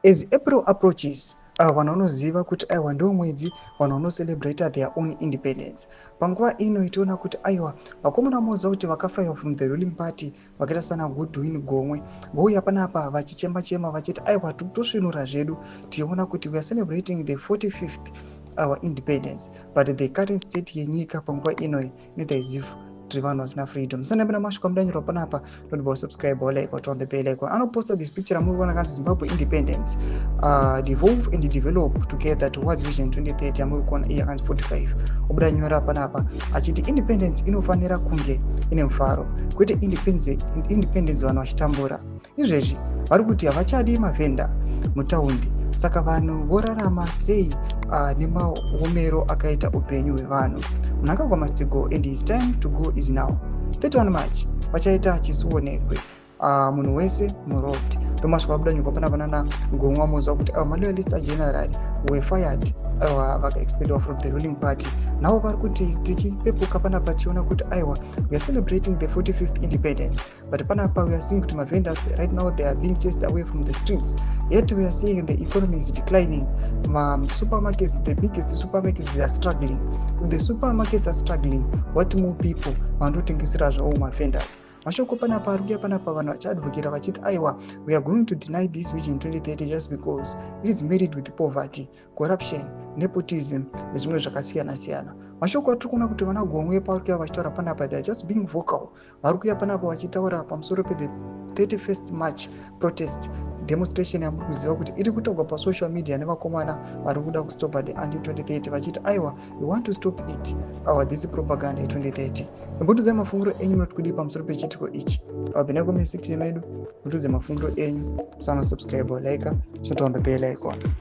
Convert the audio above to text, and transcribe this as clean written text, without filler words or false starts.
As April approaches, vanoziva kuti aiwa ndo mwedzi vanocelebrate their own independence. Panguva ino itiona kuti aiwa vakomana moza kuti vakafaiwa from the ruling party vakaita sana Goodwin Gomwe vouya panapa vachichema vachiti aiwa tosvinura zvedu tiona kuti we are celebrating the 45th our independence, but the current state yenyika panguva ino inoita as if vanhu vasina freedom. So ndapenda mashuka mudanyiro panapa don't subscribe or like or turn the bell icon. Anoposta this picture amuriona kanzi Zimbabwe independence devolve and develop together towards vision 2030 amurikuona iya kanzi 45 obudanyora panapa achiti independence inofanira kunge ine mufaro kwete independence vanhu vachitambura. Izvezvi vari kuti havachadi mavhenda mutaundi, saka vanhu vorarama sei nemaomero akaita upenyu hwevanhu. Mnangagwa must go and his time to go is now. 31 March vachaita chisuonekwe munhu wese muroad tomasvika kudanyuka panapa Gomwa moza kuti maloyalist general were fired vakaexpellwa from the ruling party. Now vari kuti tichipepuka panapa tichiona kuti aiwa we are celebrating the 45th independence, but panapa we are seeing kuti mavendors right now they are being chased away from the streets, yet we are seeing the economy is declining. Supermarkets, the biggest supermarkets, they are struggling. If the supermarkets are struggling, what more people vandotengesera zvavo mavendors? Mashoko panapa arikuya panapa vanhu vachiadvocate vachiti aiwa we are going to deny this vision 2030 just because it is married with poverty, corruption, nepotism nezvimwe zvakasiyana. Mashoko atiri kuona kuti vana Gomwe parikuya vachitaura panapa they are just being vocal. Varikuya panapa vachitaura pamusoro pe the 31st March protest demonstration yamuri kuziva kuti iri kutogwa pasocial media nevakomana vari kuda kustopa the anti 2030 vachiti aiwa we want to stop it this propaganda 2030. Mbududze mafunguro enyu munoti kudi pamusoro pechitiko ichi. Abvina comment section medu mbududze mafunguro enyu, musana subscribe or like, shut on the bell icon.